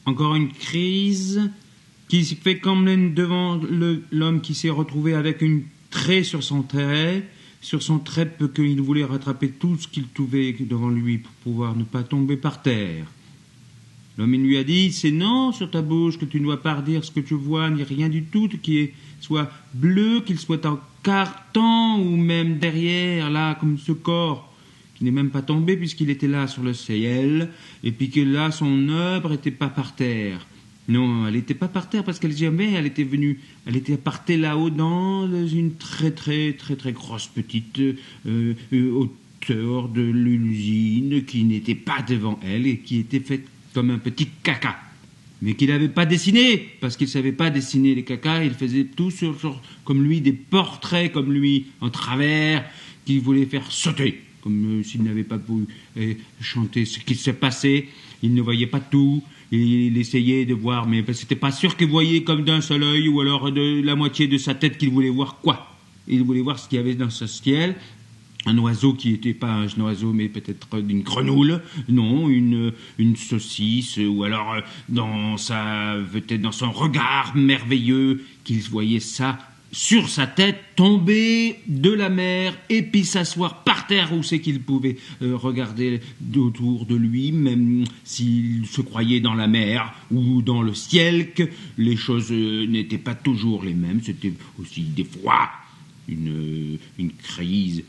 encore une crise qui fait comme devant l'homme qui s'est retrouvé avec une trait sur son trait qu'il voulait rattraper tout ce qu'il trouvait devant lui pour pouvoir ne pas tomber par terre. L'homme lui a dit, c'est non sur ta bouche que tu ne dois pas redire ce que tu vois, ni rien du tout qui soit bleu, qu'il soit en carton ou même derrière, là, comme ce corps, qui n'est même pas tombé puisqu'il était là sur le ciel, et puis que là, son œuvre n'était pas par terre. Non, elle n'était pas par terre parce qu'elle jamais, elle était partée là-haut dans une très très très très grosse petite hauteur de l'usine qui n'était pas devant elle et qui était faite comme un petit caca, mais qu'il n'avait pas dessiné, parce qu'il ne savait pas dessiner les cacas, il faisait tout comme lui, des portraits comme lui, en travers, qu'il voulait faire sauter, comme s'il n'avait pas pu chanter ce qui se passait, il ne voyait pas tout, il essayait de voir, mais c'était pas sûr qu'il voyait comme d'un seul œil, ou alors de la moitié de sa tête qu'il voulait voir quoi. Il voulait voir ce qu'il y avait dans ce ciel, un oiseau qui n'était pas un oiseau, mais peut-être une grenouille, non, une saucisse, ou alors peut-être dans son regard merveilleux, qu'il voyait ça sur sa tête, tomber de la mer, et puis s'asseoir par terre où c'est qu'il pouvait regarder autour de lui, même s'il se croyait dans la mer ou dans le ciel, que les choses n'étaient pas toujours les mêmes, c'était aussi des fois une crise,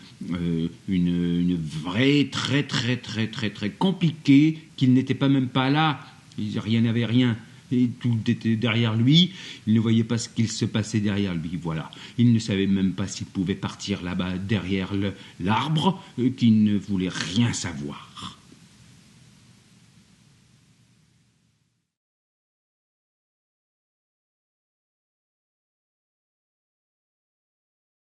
une vraie, très, très, très, très, très compliquée, qu'il n'était pas même pas là, il n'y avait rien, et tout était derrière lui, il ne voyait pas ce qu'il se passait derrière lui, voilà. Il ne savait même pas s'il pouvait partir là-bas derrière l'arbre, qu'il ne voulait rien savoir.